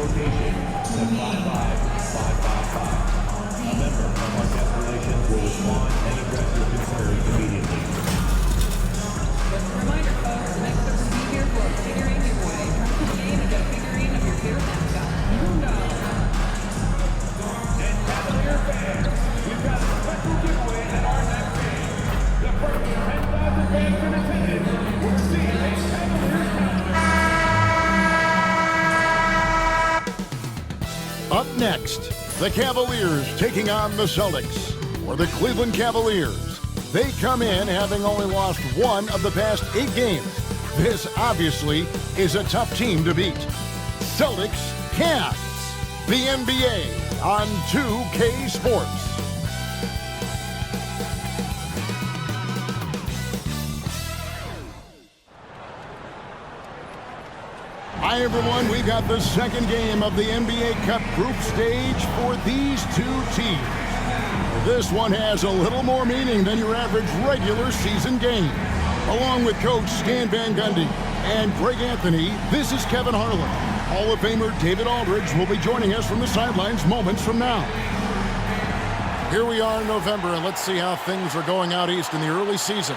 quotation to 55555. A member of our guest relations will respond to any questions concerns immediately. Just a reminder, folks, the next person to be here for a figurine giveaway. Come to the game and get a figurine of your favorite mascot. And Cavalier fans, we've got a special giveaway at our next game. The first 10,000 fans in attendance will receive a Cavalier calendar. Up next, the Cavaliers taking on the Celtics. For the Cleveland Cavaliers, they come in having only lost one of the past 8 games. This obviously is a tough team to beat. Celtics Cavs, the NBA on 2K Sports. Hi everyone, we got the second game of the NBA Cup group stage for these two teams. This one has a little more meaning than your average regular season game. Along with Coach Stan Van Gundy and Greg Anthony, this is Kevin Harlan. Hall of Famer David Aldridge will be joining us from the sidelines moments from now. Here we are in November, and let's see how things are going out east in the early season.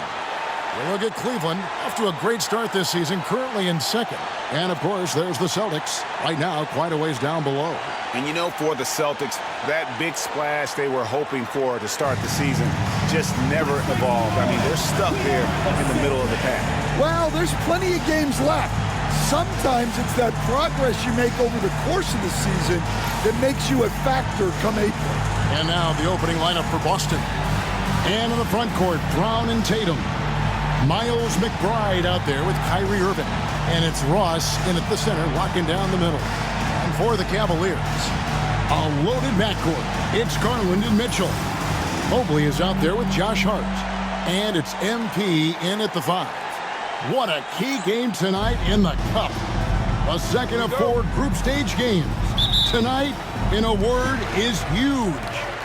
We'll look at Cleveland, off to a great start this season, currently in second. And, of course, there's the Celtics, right now quite a ways down below. And, you know, for the Celtics, that big splash they were hoping for to start the season just never evolved. I mean, they're stuck there in the middle of the pack. Well, there's plenty of games left. Sometimes it's that progress you make over the course of the season that makes you a factor come April. And now the opening lineup for Boston. And in the front court, Brown and Tatum. Miles McBride out there with Kyrie Irving. And it's Ross in at the center, locking down the middle. And for the Cavaliers, a loaded backcourt. It's Garland and Mitchell. Mobley is out there with Josh Hart. And it's MP in at the 5. What a key game tonight in the Cup. A second of 4 group stage games. Tonight, in a word, is huge.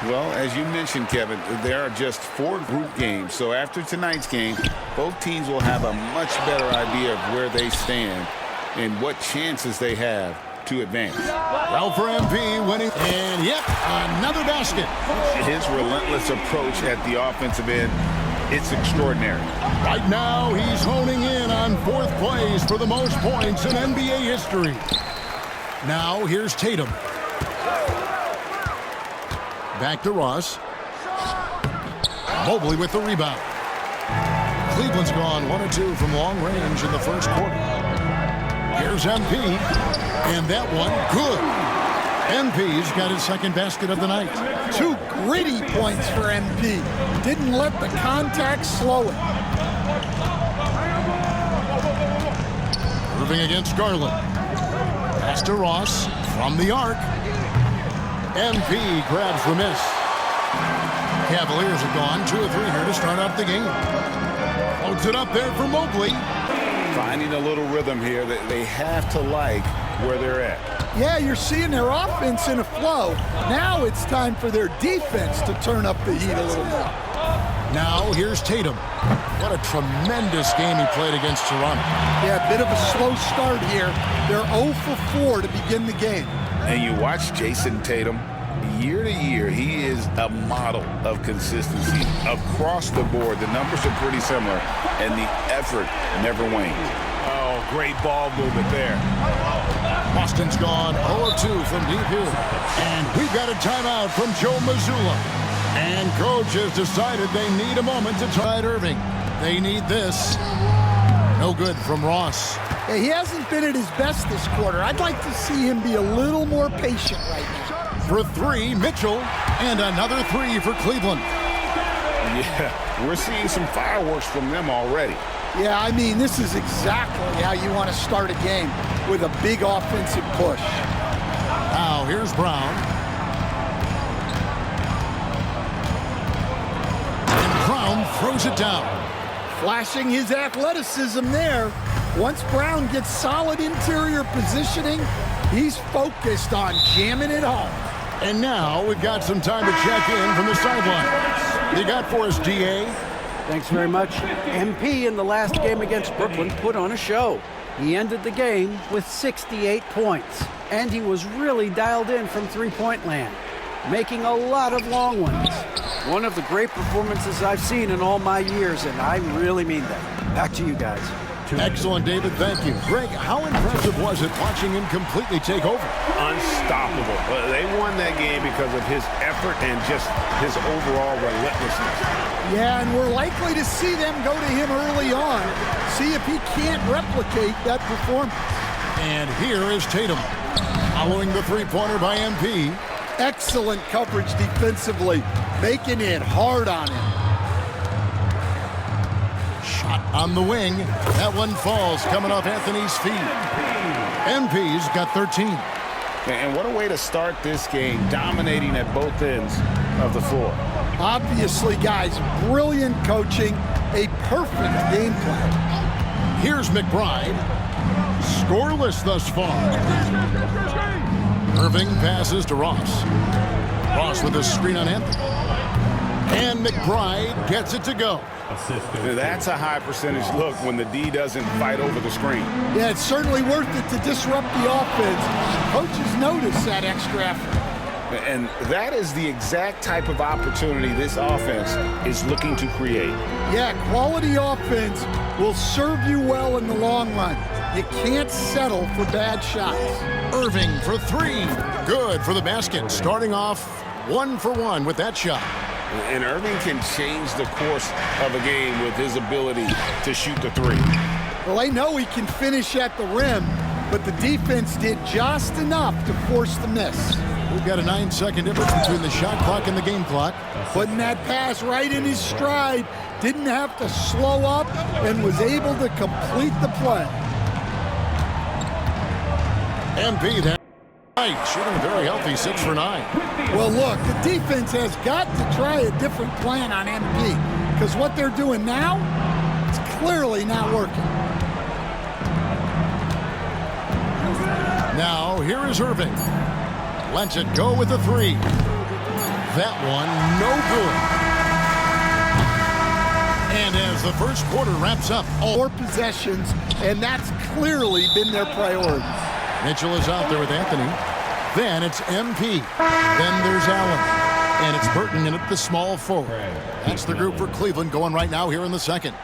Well, as you mentioned, Kevin, there are just 4 group games. So after tonight's game, both teams will have a much better idea of where they stand and what chances they have to advance. Well, for MP winning. And, yep, another basket. His relentless approach at the offensive end, it's extraordinary. Right now, he's honing in on 4th place for the most points in NBA history. Now, here's Tatum. Back to Ross. Mobley with the rebound. Cleveland's gone 1 of 2 from long range in the first quarter. Here's MP. And that one, good. MP's got his second basket of the night. 2 gritty points for MP. Didn't let the contact slow it. Irving against Garland. Pass to Ross from the arc. MP grabs the miss. Cavaliers have gone 2 of 3 here to start out the game. Floats it up there for Mobley. Finding a little rhythm here that they have to like where they're at. Yeah, you're seeing their offense in a flow. Now it's time for their defense to turn up the heat a little more. Now here's Tatum. What a tremendous game he played against Toronto. Yeah, a bit of a slow start here. They're 0 for 4 to begin the game. And you watch Jason Tatum, year to year, he is a model of consistency across the board. The numbers are pretty similar, and the effort never wanes. Oh, great ball movement there. Boston's gone 0 of 2 from deep here. And we've got a timeout from Joe Mazzulla. And coach has decided they need a moment to try Irving. They need this. No good from Ross. Yeah, he hasn't been at his best this quarter. I'd like to see him be a little more patient right now. For 3, Mitchell. And another 3 for Cleveland. Yeah, we're seeing some fireworks from them already. Yeah, I mean, this is exactly how you want to start a game, with a big offensive push. Now, here's Brown. And Brown throws it down. Flashing his athleticism there. Once Brown gets solid interior positioning, he's focused on jamming it home. And now we've got some time to check in from the sideline. You got for us, DA? Thanks very much. MP in the last game against Brooklyn put on a show. He ended the game with 68 points, and he was really dialed in from three-point land, making a lot of long ones. One of the great performances I've seen in all my years, and I really mean that. Back to you guys. Excellent, David. Thank you. Greg, how impressive was it watching him completely take over? Unstoppable. They won that game because of his effort and just his overall relentlessness. Yeah, and we're likely to see them go to him early on, see if he can't replicate that performance. And here is Tatum, following the three-pointer by MP. Excellent coverage defensively, making it hard on him. Shot on the wing. That one falls, coming off Anthony's feet. MP's got 13. And what a way to start this game, dominating at both ends of the floor. Obviously, guys, brilliant coaching, a perfect game plan. Here's McBride. Scoreless thus far. Irving passes to Ross. Ross with a screen on Anthony. And McBride gets it to go. That's a high percentage look when the D doesn't fight over the screen. Yeah, it's certainly worth it to disrupt the offense. Coaches notice that extra effort. And that is the exact type of opportunity this offense is looking to create. Yeah, quality offense will serve you well in the long run. You can't settle for bad shots. Irving for three. Good for the basket. Starting off 1 for 1 with that shot. And Irving can change the course of a game with his ability to shoot the three. Well, they know he can finish at the rim, but the defense did just enough to force the miss. We've got a 9-second difference between the shot clock and the game clock. Putting that pass right in his stride, didn't have to slow up, and was able to complete the play. MP that right, shooting very healthy, 6 for 9. Well, look, the defense has got to try a different plan on MP, because what they're doing now, it's clearly not working. Now, here is Irving. Lets it go with the three. That one, no good. And as the first quarter wraps up, all 4 possessions, and that's clearly been their priority. Mitchell is out there with Anthony. Then it's MP. Then there's Allen. And it's Burton in at the small forward. That's the group for Cleveland going right now here in the second.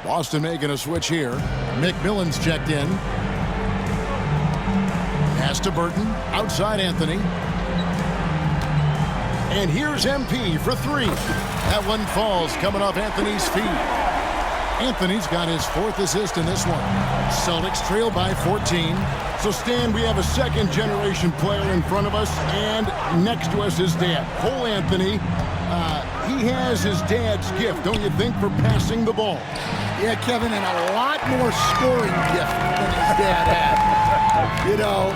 Boston making a switch here. McMillan's checked in. Pass to Burton. Outside Anthony. And here's MP for three. That one falls, coming off Anthony's feet. Anthony's got his 4th assist in this one. Celtics trail by 14. So, Stan, we have a second-generation player in front of us, and next to us is dad, Cole Anthony. He has his dad's gift, don't you think, for passing the ball? Yeah, Kevin, and a lot more scoring gift than his dad had. You know,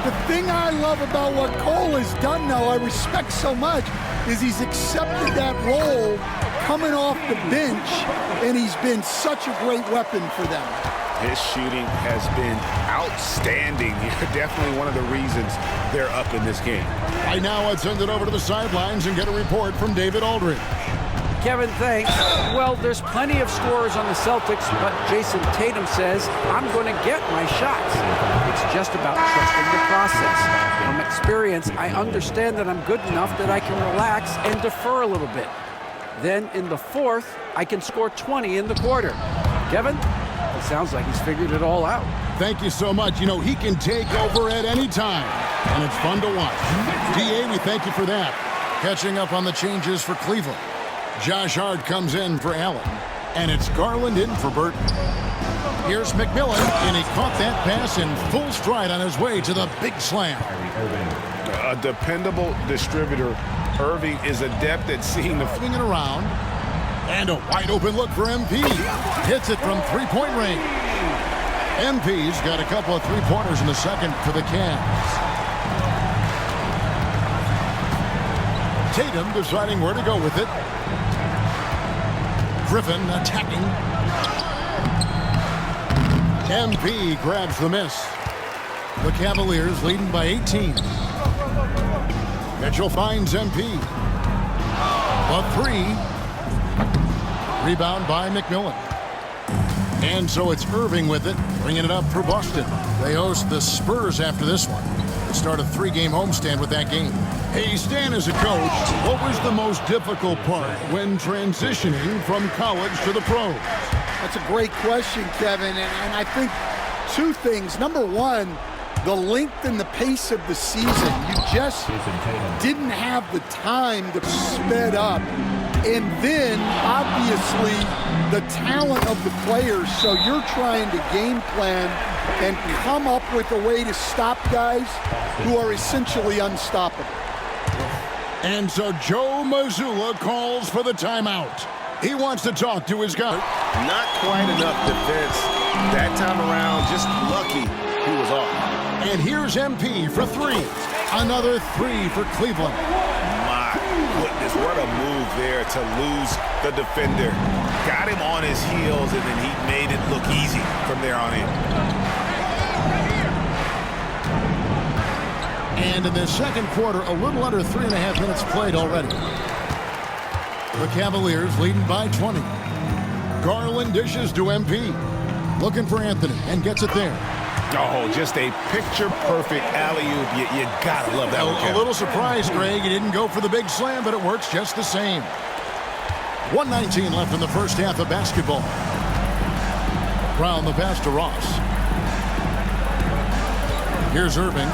the thing I love about what Cole has done, though, I respect so much, is he's accepted that role coming off the bench, and he's been such a great weapon for them. His shooting has been outstanding. Definitely one of the reasons they're up in this game. Right now, let's send it over to the sidelines and get a report from David Aldridge. Kevin, thanks. Well, there's plenty of scorers on the Celtics, but Jason Tatum says, I'm going to get my shots. It's just about trusting the process. From experience, I understand that I'm good enough that I can relax and defer a little bit. Then in the 4th, I can score 20 in the quarter. Kevin, it sounds like he's figured it all out. Thank you so much. You know, he can take over at any time, and it's fun to watch. DA, we thank you for that. Catching up on the changes for Cleveland. Josh Hart comes in for Allen, and it's Garland in for Burton. Here's McMillan, and he caught that pass in full stride on his way to the big slam. A dependable distributor. Irving is adept at seeing the swinging around, and a wide open look for MP. Hits it from three-point range. MP's got a couple of three-pointers in the second for the Cavs. Tatum deciding where to go with it. Griffin attacking. MP grabs the miss. The Cavaliers leading by 18. Mitchell finds MP. A three. Rebound by McMillan. And so it's Irving with it, bringing it up for Boston. They host the Spurs after this one. They start a 3-game homestand with that game. Hey, Stan, as a coach, what was the most difficult part when transitioning from college to the pros? That's a great question, Kevin, and I think two things. Number one, the length and the pace of the season. You just didn't have the time to sped up. And then, obviously, the talent of the players. So you're trying to game plan and come up with a way to stop guys who are essentially unstoppable. And so Joe Mazzulla calls for the timeout. He wants to talk to his guy. Not quite enough defense that time around. Just lucky he was off. And here's MP for 3. Another 3 for Cleveland. My goodness, what a move there to lose the defender. Got him on his heels, and then he made it look easy from there on in. And in the second quarter, a little under 3.5 minutes played already. The Cavaliers leading by 20. Garland dishes to MP. Looking for Anthony and gets it there. Oh, just a picture-perfect alley-oop. You gotta love that one, Kevin. A little surprised, Greg. He didn't go for the big slam, but it works just the same. 1:19 left in the first half of basketball. Brown the pass to Ross. Here's Irving.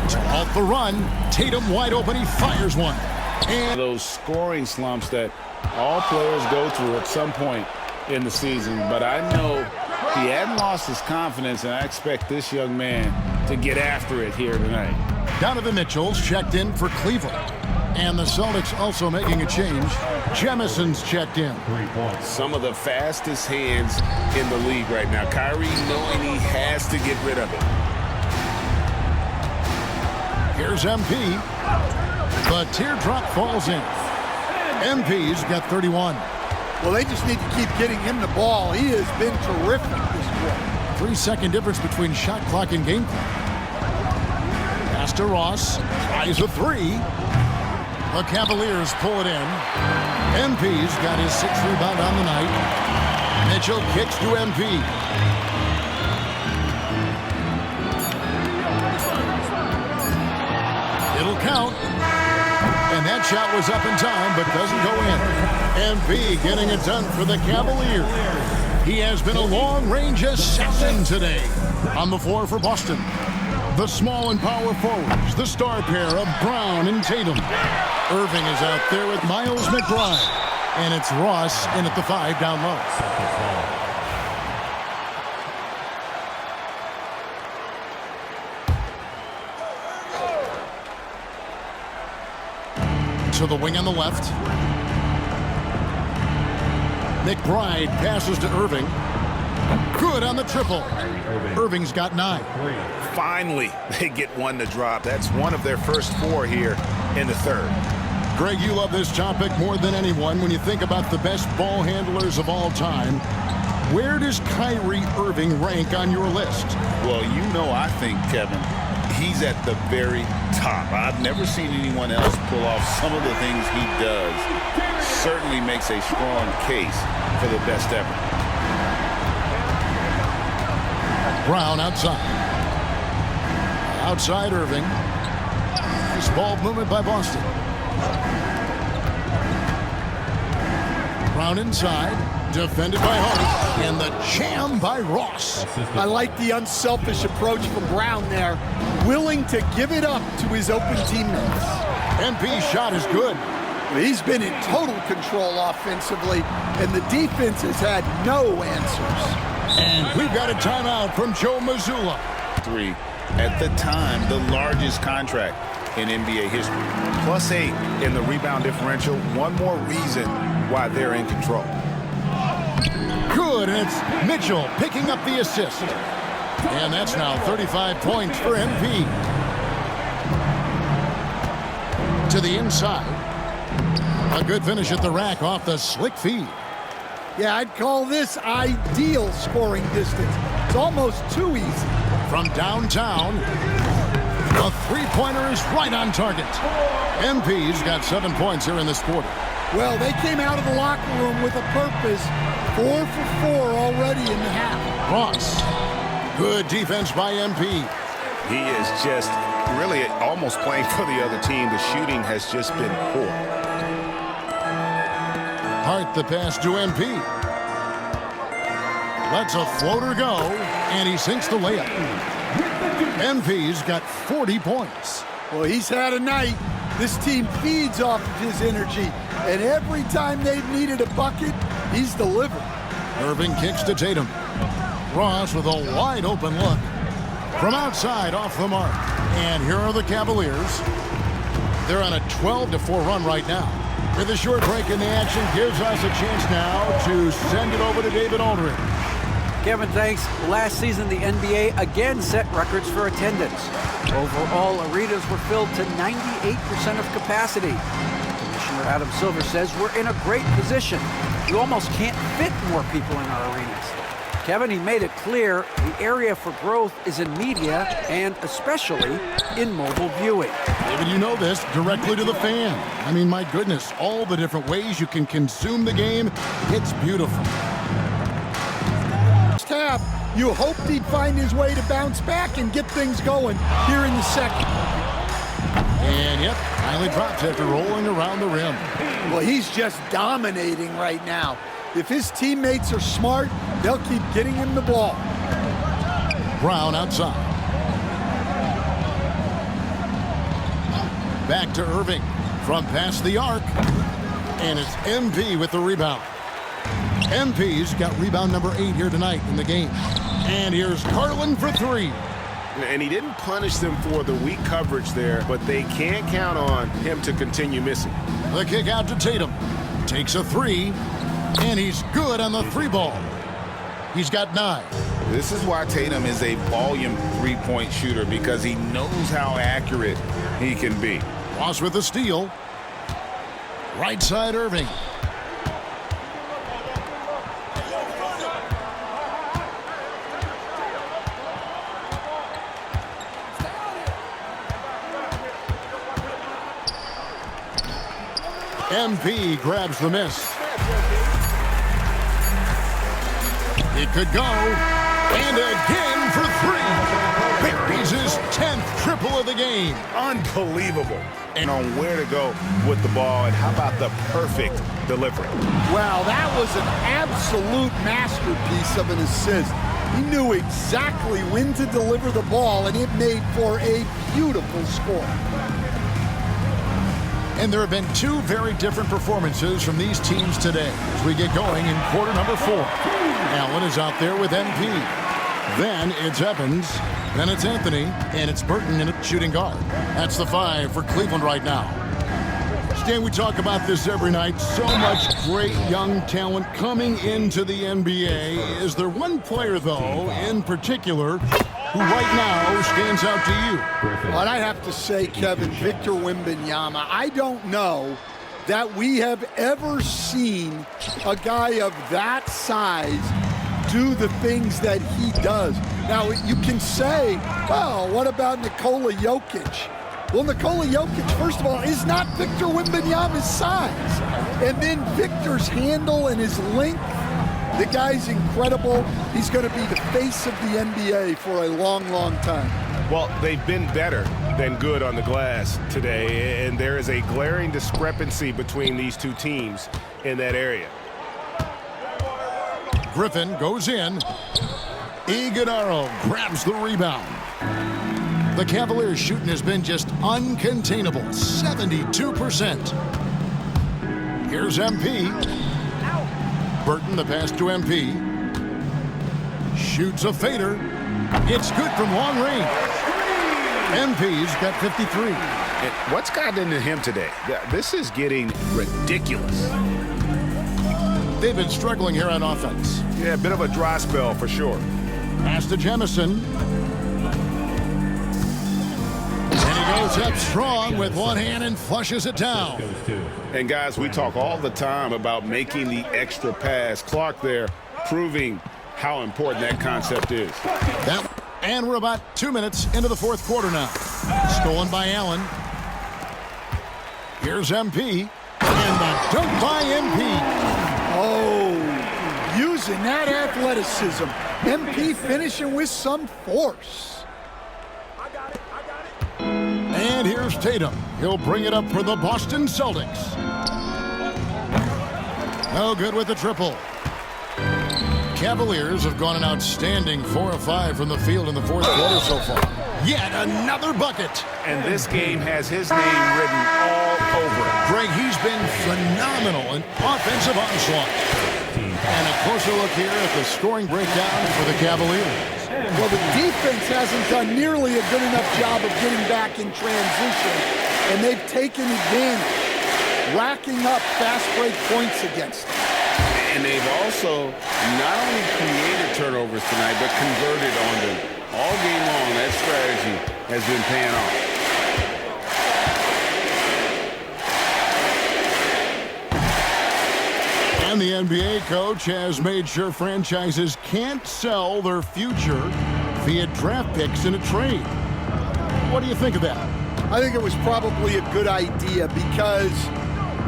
To halt the run. Tatum wide open. He fires one. And Those scoring slumps that all players go through at some point in the season, but I know he hadn't lost his confidence, and I expect this young man to get after it here tonight. Donovan Mitchell's checked in for Cleveland. And the Celtics also making a change. Jemison's checked in. Some of the fastest hands in the league right now. Kyrie knowing he has to get rid of it. Here's MP. The teardrop falls in. MP's got 31. Well, they just need to keep getting him the ball. He has been terrific this quarter. 3-second difference between shot clock and game clock. Pass to Ross. Tries a 3. The Cavaliers pull it in. MP's got his 6th rebound on the night. Mitchell kicks to MP. It'll count. And that shot was up in time, but doesn't go in. MP getting it done for the Cavaliers. He has been a long-range assassin today. On the floor for Boston, the small and power forwards, the star pair of Brown and Tatum. Irving is out there with Miles McBride. And it's Ross in at the 5 down low. To the wing on the left. McBride passes to Irving. Good on the triple. Irving's got 9. Finally, they get one to drop. That's one of their first 4 here in the third. Greg, you love this topic more than anyone. When you think about the best ball handlers of all time, where does Kyrie Irving rank on your list? Well, you know, I think, Kevin, he's at the very top. I've never seen anyone else pull off some of the things he does. Certainly makes a strong case for the best ever. Brown outside. Outside Irving. Nice ball movement by Boston. Brown inside. Defended by Hart. And the jam by Ross. I like the unselfish approach from Brown there. Willing to give it up to his open teammates. MP's shot is good. He's been in total control offensively, and the defense has had no answers. And we've got a timeout from Joe Mazzulla. 3, at the time, the largest contract in NBA history. +8 in the rebound differential. One more reason why they're in control. Good, and it's Mitchell picking up the assist. And that's now 35 points for MP. To the inside. A good finish at the rack off the slick feed. Yeah, I'd call this ideal scoring distance. It's almost too easy. From downtown, the three-pointer is right on target. MP's got 7 points here in this quarter. Well, they came out of the locker room with a purpose. 4 for 4 already in the half. Ross. Good defense by MP. He is just really almost playing for the other team. The shooting has just been poor. Hart the pass to MP. Lets a floater go, and he sinks the layup. MP's got 40 points. Well, he's had a night. This team feeds off of his energy, and every time they've needed a bucket, he's delivered. Irving kicks to Tatum. Ross with a wide open look. From outside, off the mark. And here are the Cavaliers. They're on a 12-4 run right now. With a short break in the action, gives us a chance now to send it over to David Aldridge. Kevin, thanks. Last season, the NBA again set records for attendance. Overall, arenas were filled to 98% of capacity. Commissioner Adam Silver says we're in a great position. You almost can't fit more people in our arenas. Kevin, he made it clear the area for growth is in media and especially in mobile viewing. David, you know this, directly to the fan. I mean, my goodness, all the different ways you can consume the game, it's beautiful. Half, you hoped he'd find his way to bounce back and get things going here in the second. And yep, finally drops after rolling around the rim. Well, he's just dominating right now. If his teammates are smart, they'll keep getting him the ball. Brown outside. Back to Irving from past the arc. And it's MP with the rebound. MP's got rebound number 8 here tonight in the game. And here's Carlin for 3. And he didn't punish them for the weak coverage there, but they can't count on him to continue missing. The kick out to Tatum. Takes a 3. And he's good on the 3 ball. He's got 9. This is why Tatum is a volume three-point shooter, because he knows how accurate he can be. Ross with the steal. Right side Irving. MP grabs the miss. It could go. And again for 3. Buries his 10th triple of the game. Unbelievable. And on where to go with the ball, and how about the perfect delivery? Wow, that was an absolute masterpiece of an assist. He knew exactly when to deliver the ball, and it made for a beautiful score. And there have been 2 very different performances from these teams today as we get going in quarter number 4. Allen is out there with MP. Then it's Evans. Then it's Anthony. And it's Burton in at shooting guard. That's the 5 for Cleveland right now. Stan, we talk about this every night. So much great young talent coming into the NBA. Is there one player, though, in particular, who right now stands out to you? Well, I have to say, Kevin, Victor Wembanyama. I don't know that we have ever seen a guy of that size do the things that he does. Now, you can say, well, what about Nikola Jokic? Well, Nikola Jokic, first of all, is not Victor Wembanyama's size. And then Victor's handle and his length, the guy's incredible. He's going to be the face of the NBA for a long, long time. Well, they've been better than good on the glass today, and there is a glaring discrepancy between these two teams in that area. Griffin goes in. Iguodala grabs the rebound. The Cavaliers' shooting has been just uncontainable, 72%. Here's MP. Burton, the pass to MP. Shoots a fader. It's good from long range. MP's got 53. And what's gotten into him today? This is getting ridiculous. They've been struggling here on offense. Yeah, a bit of a dry spell for sure. Pass to Jamison. And he goes up strong with one hand and flushes it down. And guys, we talk all the time about making the extra pass. Clark there proving how important that concept is. And we're about 2 minutes into the fourth quarter now. Stolen by Allen. Here's MP. And the dunk by MP. Oh, using that athleticism. MP finishing with some force. And here's Tatum. He'll bring it up for the Boston Celtics. No good with the triple. Cavaliers have gone an outstanding 4 of 5 from the field in the fourth quarter so far. Yet another bucket. And this game has his name written all over it. Greg, he's been phenomenal in offensive onslaught. And a closer look here at the scoring breakdown for the Cavaliers. Well, the defense hasn't done nearly a good enough job of getting back in transition, and they've taken advantage, racking up fast break points against them. And they've also not only created turnovers tonight, but converted on them. All game long, that strategy has been paying off. And the NBA coach has made sure franchises can't sell their future via draft picks in a trade. What do you think of that? I think it was probably a good idea because,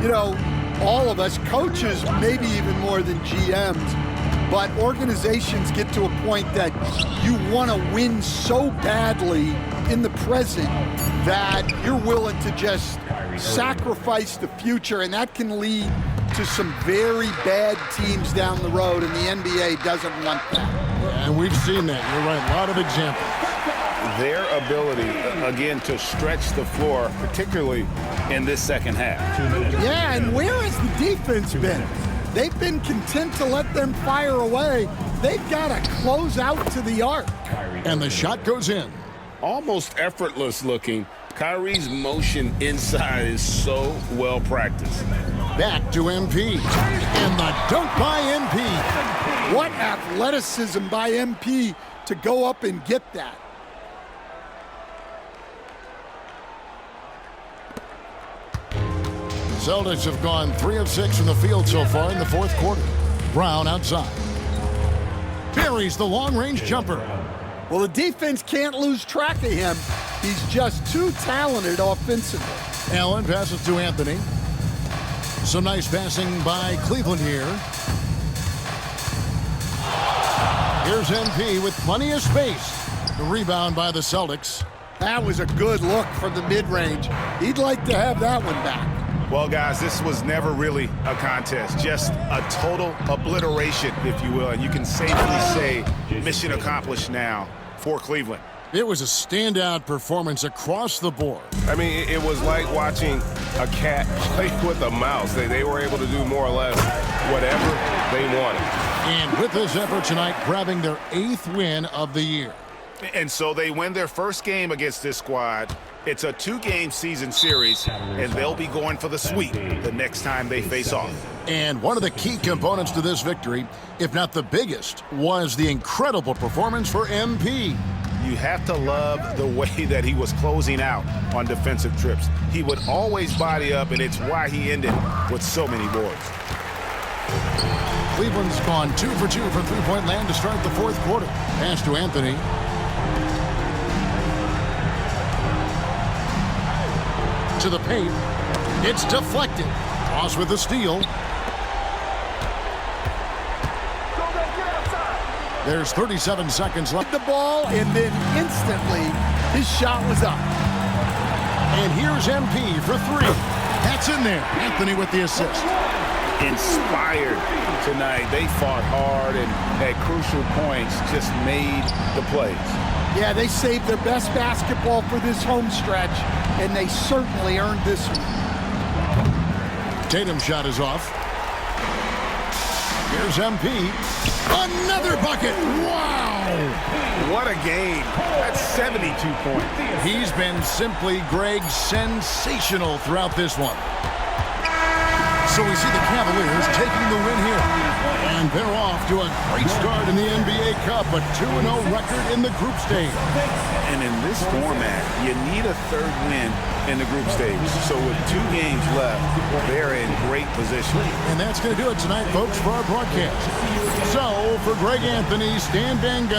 you know, all of us, coaches, maybe even more than GMs, but organizations get to a point that you want to win so badly in the present that you're willing to just sacrifice the future, and that can lead to some very bad teams down the road, and the NBA doesn't want that. And we've seen that. You're right. A lot of examples. Their ability, again, to stretch the floor, particularly in this second half. Yeah, and where has the defense been? They've been content to let them fire away. They've got to close out to the arc. And the shot goes in. Almost effortless looking. Kyrie's motion inside is so well practiced. Back to MP. And the dunk by MP. What athleticism by MP to go up and get that. Celtics have gone 3 of 6 from the field so far in the fourth quarter. Brown outside. Buries the long-range jumper. Well, the defense can't lose track of him. He's just too talented offensively. Allen passes to Anthony. Some nice passing by Cleveland here. Here's MP with plenty of space. The rebound by the Celtics. That was a good look from the mid-range. He'd like to have that one back. Well, guys, this was never really a contest, just a total obliteration, if you will. And you can safely say mission accomplished now for Cleveland. It was a standout performance across the board. I mean, it was like watching a cat play with a mouse. They were able to do more or less whatever they wanted. And with this effort tonight, grabbing their 8th win of the year. And so they win their first game against this squad. It's a 2-game season series, and they'll be going for the sweep the next time they face off. And one of the key components to this victory, if not the biggest, was the incredible performance for MP. You have to love the way that he was closing out on defensive trips. He would always body up, and it's why he ended with so many boards. Cleveland's gone 2 for 2 from three-point land to start the fourth quarter. Pass to Anthony. To the paint. It's deflected. Ross with the steal. There's 37 seconds left. The ball, and then instantly his shot was up. And here's MP for 3. That's in there. Anthony with the assist. Inspired tonight. They fought hard and at crucial points just made the plays. Yeah, they saved their best basketball for this home stretch, and they certainly earned this one. Tatum's shot is off. Here's MP. Another bucket. Wow. What a game. That's 72 points. He's been simply, Greg, sensational throughout this one. So we see the Cavaliers taking the win here. And they're off to a great start in the NBA Cup, a 2-0 record in the group stage. And in this format, you need a third win in the group stage. So with 2 games left, they're in great position. And that's going to do it tonight, folks, for our broadcast. So for Greg Anthony, Stan Van Gundy.